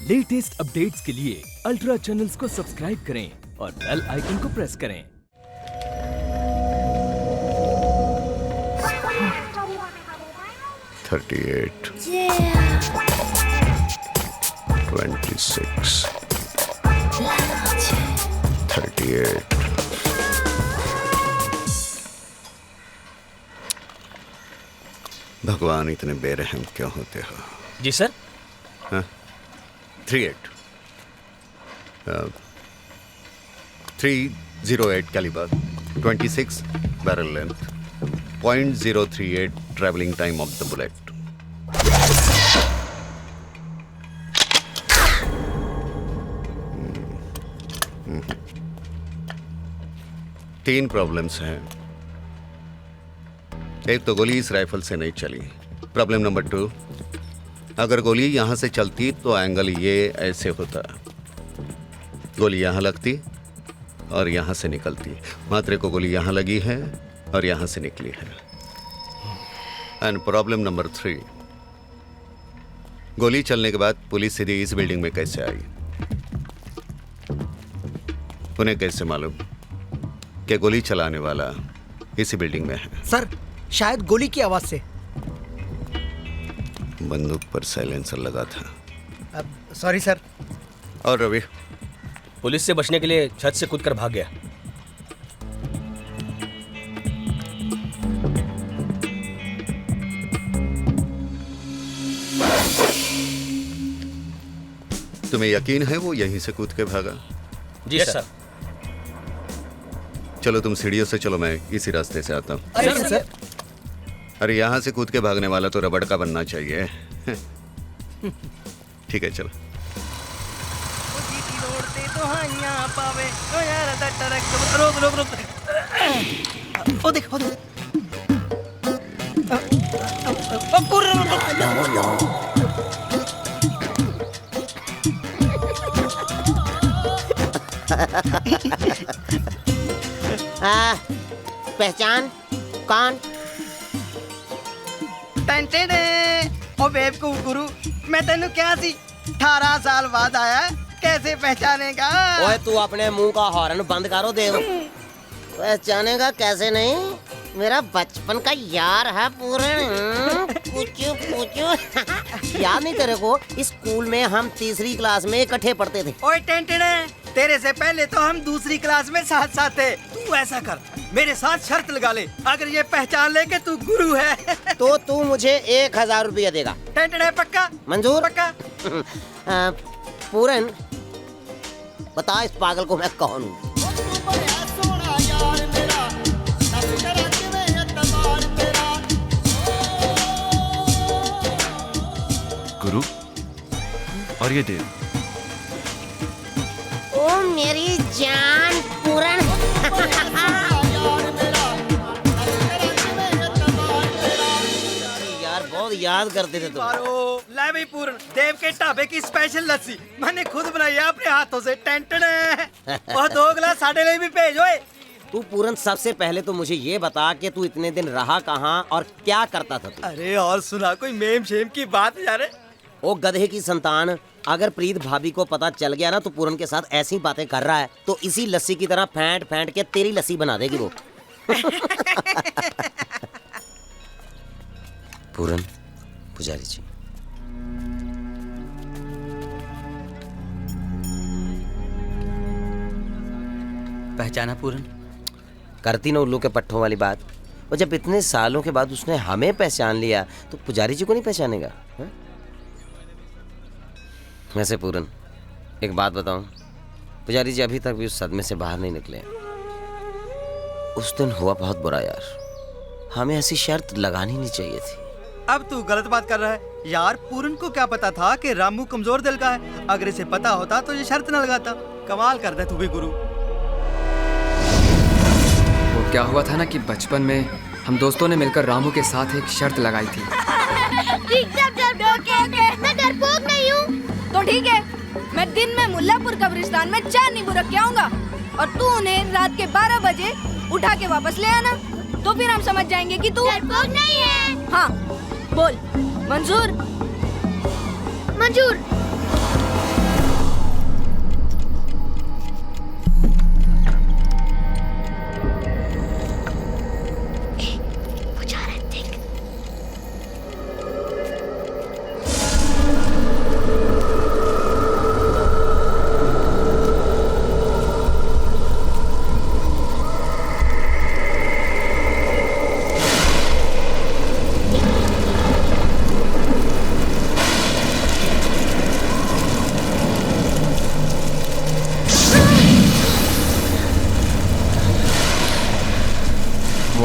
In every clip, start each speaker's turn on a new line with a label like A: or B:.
A: Latest updates के लिए ultra channels को सब्सक्राइब करें और बेल आइकन को प्रेस करें।
B: $38, 26, 38. भगवान इतने बेरहम क्यों होते हो?
C: जी सर।
B: हाँ? 38, 308 calibre, 26 barrel length, .038 traveling time of the bullet. तीन प्रॉब्लम्स हैं। एक तो गोली इस राइफल से नहीं चली। प्रॉब्लम नंबर 2, अगर गोली यहाँ से चलती तो एंगल ये ऐसे होता, गोली यहाँ लगती और यहाँ से निकलती। मात्रे को गोली यहाँ लगी है और यहाँ से निकली है। एंड प्रॉब्लम नंबर 3, गोली चलने के बाद पुलिस सीधी इस बिल्डिंग में कैसे आई? उन्हें कैसे मालूम कि गोली चलाने वाला इसी बिल्डिंग में है?
D: सर, शायद गोली की आवाज से।
B: बंदूक पर साइलेंसर लगा था।
D: Sorry sir.
B: और रवि?
C: पुलिस से बचने के लिए छत से कूदकर भाग गया।
B: तुम्हें यकीन है वो यहीं से कूद के भागा?
C: जी सर।
B: चलो तुम सीढ़ियों से चलो, मैं इसी रास्ते से आता हूँ।
D: अरे सर।
B: अरे यहाँ से कूद के भागने वाला तो रबड़ का बनना चाहिए। ठीक है चलो।
D: ओ देख, ओ देख।
E: पहचान कौन?
D: ओ बेवकूफ गुरु, मैं तेनू क्या सी 18 साल बाद आया, कैसे पहचानेगा?
E: ओए तू अपने मुंह का हॉर्न बंद करो देव। पहचानेगा कैसे नहीं? मेरा बचपन का यार है पूरन। पूछू पूछू। याद नहीं तेरे को? इस स्कूल में हम तीसरी क्लास में इकट्ठे पढ़ते थे।
D: ओए टेंटेने, तेरे से पहले तो हम दूसरी क्लास में साथ साथ थे। तू ऐसा कर, मेरे साथ शर्त लगा ले, अगर ये पहचान ले कि तू गुरु है
E: तो तू मुझे 1000 रुपया देगा।
D: टेंटेने पक्का?
E: मंजूर?
D: पक्का।
E: पूरन, बता इस पागल को मैं कौन हूँ?
F: गुरु और ये देव।
E: ओ मेरी जान पूरन। यार बहुत याद करते थे तुम।
D: ले भाई पूरन, देव के ढाबे की स्पेशल लस्सी मैंने खुद बनाई है अपने हाथों से। टेंटने और 2 गिलास साढ़े लिए भी भेज। ओए
E: तू पूरन, सबसे पहले तो मुझे ये बता कि तू इतने दिन रहा कहाँ और क्या करता था तू?
D: अरे और सुना कोई मेम शेम की बात यार।
E: ओ गधे की संतान, अगर प्रीत भाभी को पता चल गया ना तो पूरन के साथ ऐसी बातें कर रहा है तो इसी लस्सी की तरह फेंट फेंट के तेरी लस्सी बना देगी वो। पूरन, पुजारी जी।
D: पहचाना पूरन?
E: करती ना उल्लू के पट्टों वाली बात। और जब इतने सालों के बाद उसने हमें पहचान लिया तो पुजारी जी को नहीं पहचानेगा? हा? वैसे पूरन, एक बात बताऊं, पुजारी जी अभी तक भी उस सदमे से बाहर नहीं निकले। उस दिन हुआ बहुत बुरा यार, हमें ऐसी शर्त लगानी नहीं चाहिए थी।
D: अब तू गलत बात कर रहा है यार। पूरन को क्या पता था कि रामू कमजोर दिल का है? अगर इसे पता होता तो ये शर्त न लगाता। कमाल कर दे तू भी गुरु।
G: वो क्या हुआ था ना कि बचपन में हम दोस्तों ने मिलकर रामू के साथ एक शर्त लगाई थी।
H: मैं डरपोक नहीं हूँ। तो ठीक है, मैं दिन में मुल्लापुर कब्रिस्तान में 4 नींबू रख के आऊंगा और तू उन्हें रात के 12 बजे उठा के वापस ले आना, तो फिर हम समझ जाएंगे कि तू डरपोक नहीं है। हाँ बोल, मंजूर? मंजूर।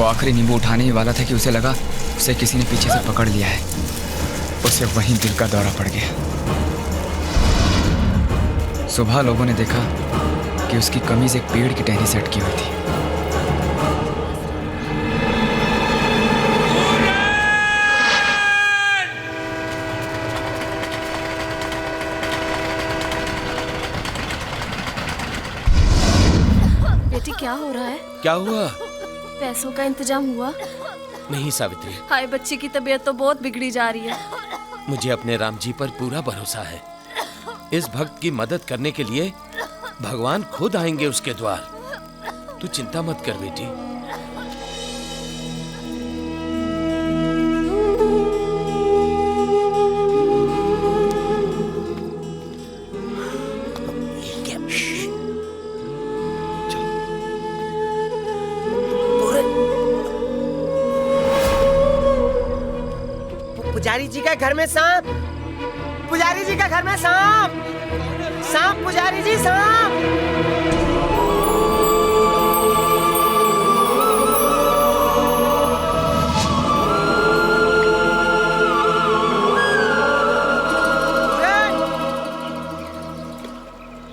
G: वो आखिरी नींबू उठाने ही वाला था कि उसे लगा उसे किसी ने पीछे से पकड़ लिया है। उसे वहीं दिल का दौरा पड़ गया। सुबह लोगों ने देखा कि उसकी कमीज एक पेड़ की टहनी से अटकी हुई थी।
H: बेटी क्या हो रहा है?
C: क्या हुआ?
H: पैसों का इंतजाम हुआ?
C: नहीं सावित्री,
H: हाय, बच्ची की तबीयत तो बहुत बिगड़ी जा रही है।
C: मुझे अपने राम जी पर पूरा भरोसा है। इस भक्त की मदद करने के लिए भगवान खुद आएंगे उसके द्वार। तू चिंता मत कर बेटी।
E: पुजारी जी का घर में सांप। पुजारी जी का घर में सांप। सांप, पुजारी जी, सांप।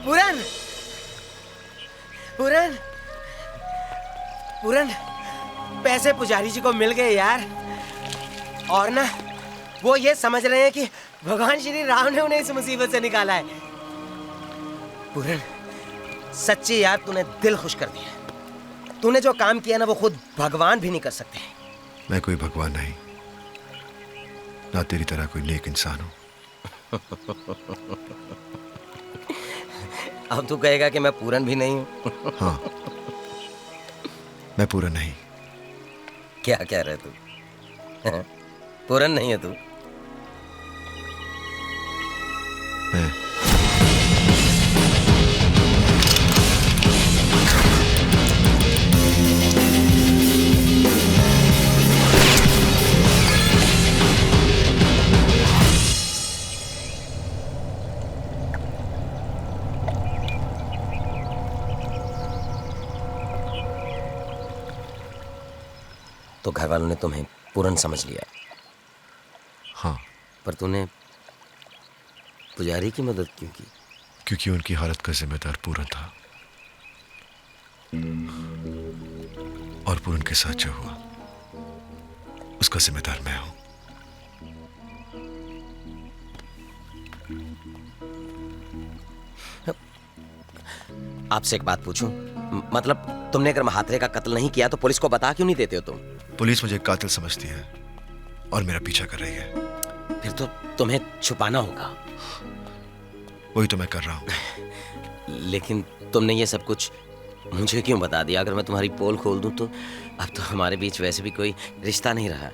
E: पूरन, पूरन, पूरन, पैसे पुजारी जी को मिल गए यार। और ना वो ये समझ रहे हैं कि भगवान श्री राम ने उन्हें इस मुसीबत से निकाला है। पूरन, सच्ची यार, तूने दिल खुश कर दिया। तूने जो काम किया ना वो खुद भगवान भी नहीं कर सकते।
F: मैं कोई भगवान नहीं, ना तेरी तरह कोई नेक इंसान हूं।
E: अब तू कहेगा कि मैं पूरन भी नहीं हूं।
F: हाँ, मैं पूरा नहीं।
E: क्या कह रहे तू? पूरन नहीं है तू?
F: मैं
E: तो घर वालों ने तुम्हें पूरन समझ लिया।
F: हाँ,
E: पर तूने पुजारी की मदद क्यों की?
F: क्योंकि उनकी हालत का जिम्मेदार पूरन था। और पूरन के साथ जो हुआ उसका जिम्मेदार मैं हूं।
E: आपसे एक बात पूछूं? मतलब तुमने अगर महात्रे का कत्ल नहीं किया तो पुलिस को बता क्यों नहीं देते हो तुम?
F: पुलिस मुझे कातिल समझती है और मेरा पीछा कर रही है।
E: फिर तो तुम्हें छुपाना होगा।
F: वही तो मैं कर रहा हूं।
E: लेकिन तुमने ये सब कुछ मुझे क्यों बता दिया? अगर मैं तुम्हारी पोल खोल दूं तो अब तो हमारे बीच वैसे भी कोई रिश्ता नहीं रहा
F: है।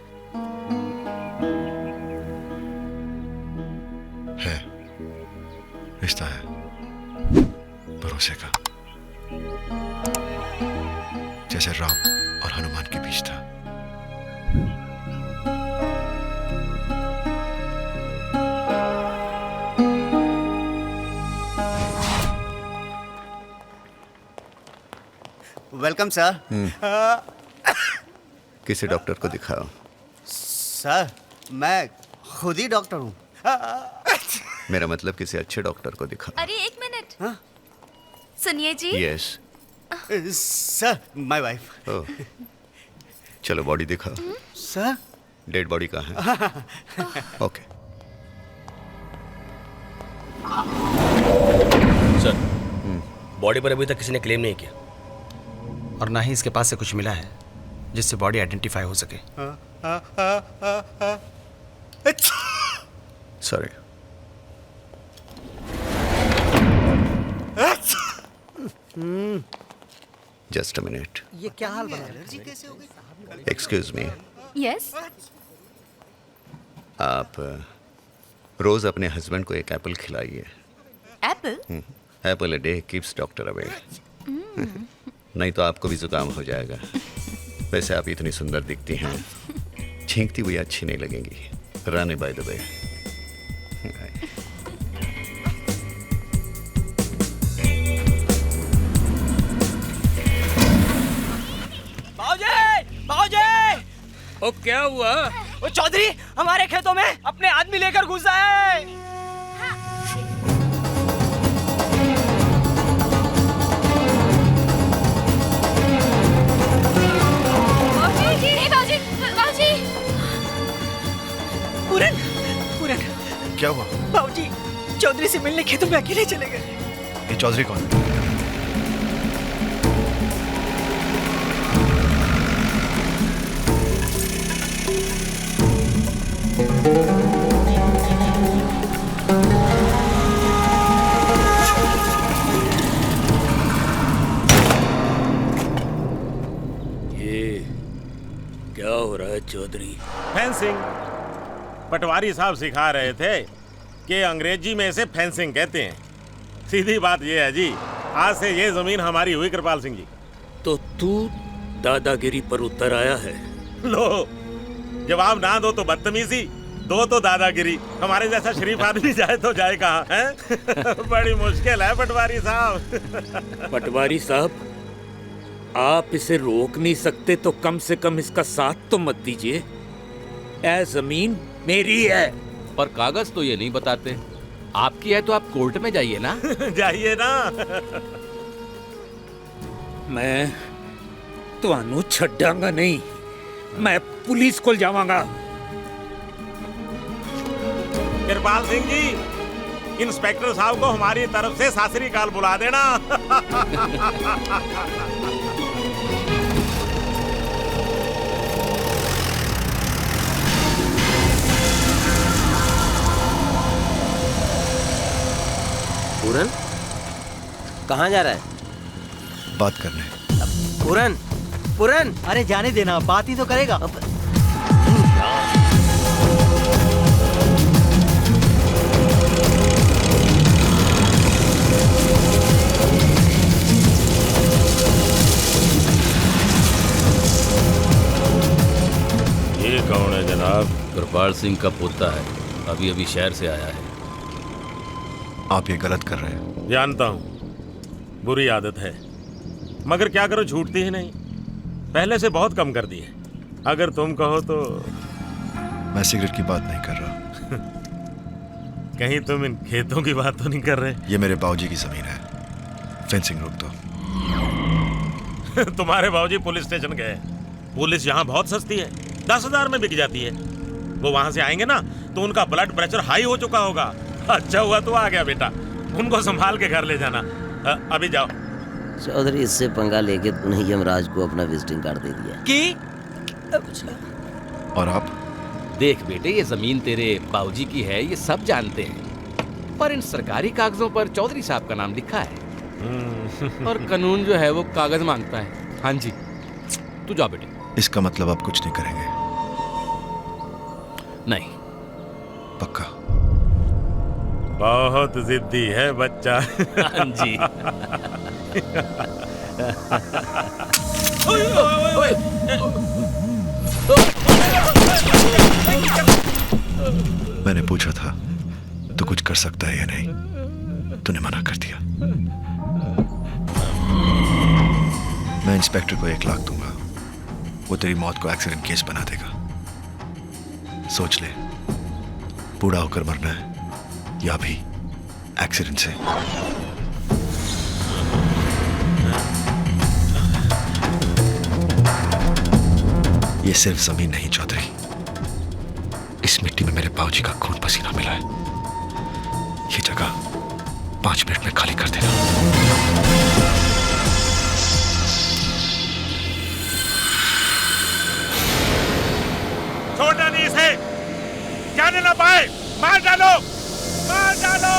F: रिश्ता है, भरोसे का, जैसे राम और हनुमान के बीच था।
B: Welcome sir. किसी डॉक्टर को दिखाओ।
D: सर, मैं खुद ही डॉक्टर हूँ।
B: मेरा मतलब किसी अच्छे डॉक्टर को दिखाओ।
H: अरे एक मिनट, सुनिए जी।
B: Yes.
D: Sir, my wife.
B: Oh, चलो बॉडी दिखाओ।
D: सर,
B: डेड बॉडी कहाँ है? ओके।
C: सर, बॉडी पर अभी तक किसी ने क्लेम नहीं किया
D: और ना ही इसके पास से कुछ मिला है जिससे बॉडी आइडेंटिफाई हो सके।
B: सॉरी। Just a minute.
E: ये क्या हाल बना है?
B: Excuse me,
H: yes.
B: आप रोज अपने हस्बैंड को एक एप्पल खिलाइए।
H: Apple?
B: Apple a day keeps doctor away. नहीं तो आपको भी जुकाम हो जाएगा। वैसे आप इतनी सुंदर दिखती हैं, छींकती हुई अच्छी नहीं लगेंगी। रानी बाय द वे।
E: बाबूजी!
C: ओ क्या हुआ?
D: वो चौधरी हमारे खेतों में अपने आदमी लेकर घुसा है। पूरन, पूरन,
F: क्या हुआ?
D: बाबूजी चौधरी से मिलने खेतों में अकेले चले गए।
F: ये चौधरी कौन है?
C: क्या हो रहा है चौधरी?
I: फेंसिंग। पटवारी साहब सिखा रहे थे कि अंग्रेजी में इसे फेंसिंग कहते हैं। सीधी बात ये है जी, आज से ये जमीन हमारी हुई कृपाल सिंह जी।
C: तो तू दादागिरी पर उतर आया है?
I: लो, जवाब ना दो तो बदतमीजी, दो तो दादागिरी। हमारे जैसा शरीफ आदमी जाए तो जाए कहाँ है? बड़ी मुश्किल है पटवारी साहब।
C: पटवारी साहब, आप इसे रोक नहीं सकते तो कम से कम इसका साथ तो मत दीजिए। ऐ जमीन मेरी है।
J: पर कागज तो ये नहीं बताते। आपकी है तो आप कोर्ट में जाइए ना।
I: जाइए ना।
C: मैं ਤੁਹਾਨੂੰ ਛੱਡਾਂਗਾ नहीं, मैं पुलिस को जावांगा।
I: कृपाल सिंह जी, इंस्पेक्टर साहब को हमारी तरफ से सत श्री अकाल बुला देना।
E: पूरन, कहाँ जा रहा है?
F: बात करने।
E: पूरन, पूरन,
D: अरे जाने देना, बात ही तो करेगा।
I: ये कौन है जनाब?
J: कृपाल सिंह का पोता है, अभी अभी शहर से आया है।
F: आप ये गलत कर रहे हैं।
I: जानता हूँ, बुरी आदत है, मगर क्या करो, छूटती ही नहीं। पहले से बहुत कम कर दी है। अगर तुम कहो तो।
F: मैं सिगरेट की बात नहीं कर रहा।
I: कहीं तुम इन खेतों की बात तो नहीं कर रहे?
F: ये मेरे बाबूजी की जमीन है, फेंसिंग रोक दो।
I: तुम्हारे बाबूजी पुलिस स्टेशन गए। पुलिस यहाँ बहुत सस्ती है, 10,000 में बिक जाती है। वो वहां से आएंगे ना तो उनका ब्लड प्रेशर हाई हो चुका होगा। अच्छा हुआ तो आ गया बेटा, उनको संभाल के घर ले जाना। अभी जाओ।
E: चौधरी, इससे पंगा लेके तूने यमराज को अपना विजिटिंग कार्ड दे दिया
D: कि?
F: और आप?
J: देख बेटे, ये जमीन तेरे बाबूजी की है, ये सब जानते हैं, पर इन सरकारी कागजों पर चौधरी साहब का नाम लिखा है। और कानून जो है वो कागज मांगता है। हाँ जी, तू जा बेटे।
F: इसका मतलब आप कुछ नहीं करेंगे?
J: नहीं।
F: पक्का?
I: बहुत जिद्दी है बच्चा।
J: हाँ जी।
F: मैंने पूछा था तो कुछ कर सकता है या नहीं, तूने मना कर दिया। मैं इंस्पेक्टर को 1 लाख दूंगा, वो तेरी मौत को एक्सीडेंट केस बना देगा। सोच ले, बूढ़ा होकर मरना है या भी एक्सीडेंट से। ये सिर्फ जमीन नहीं चौधरी, इस मिट्टी में मेरे बाबूजी का खून पसीना मिला है। ये जगह 5 मिनट में खाली कर देना।
I: छोड़ना नहीं इसे, जाने ना पाए। मार डालो, मार डालो।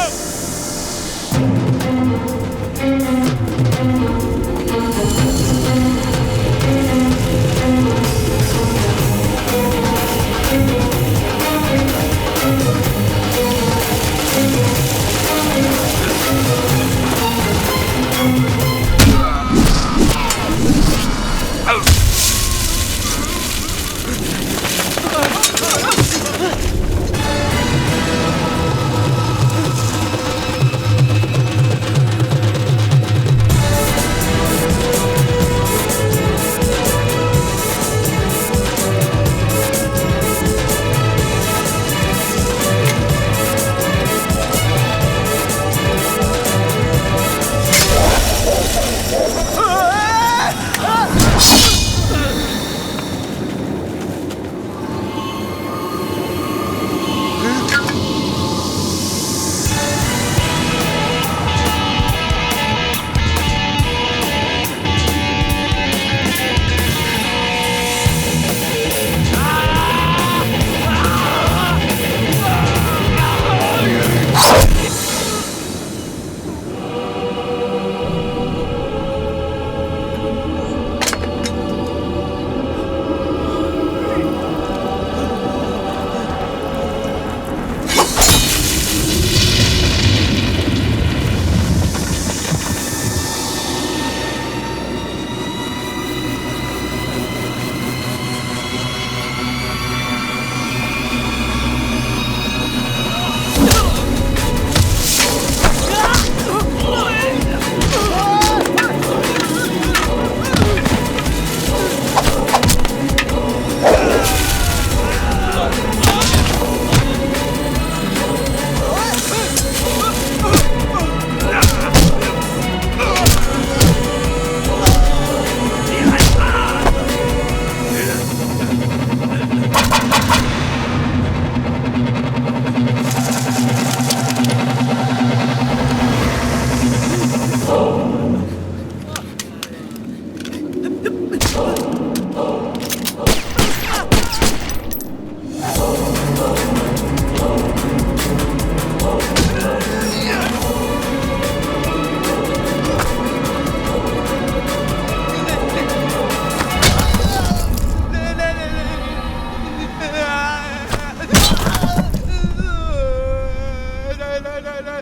I: ओए,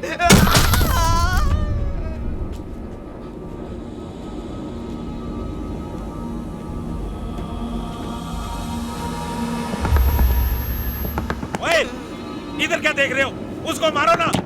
I: इधर क्या देख रहे हो? उसको मारो ना।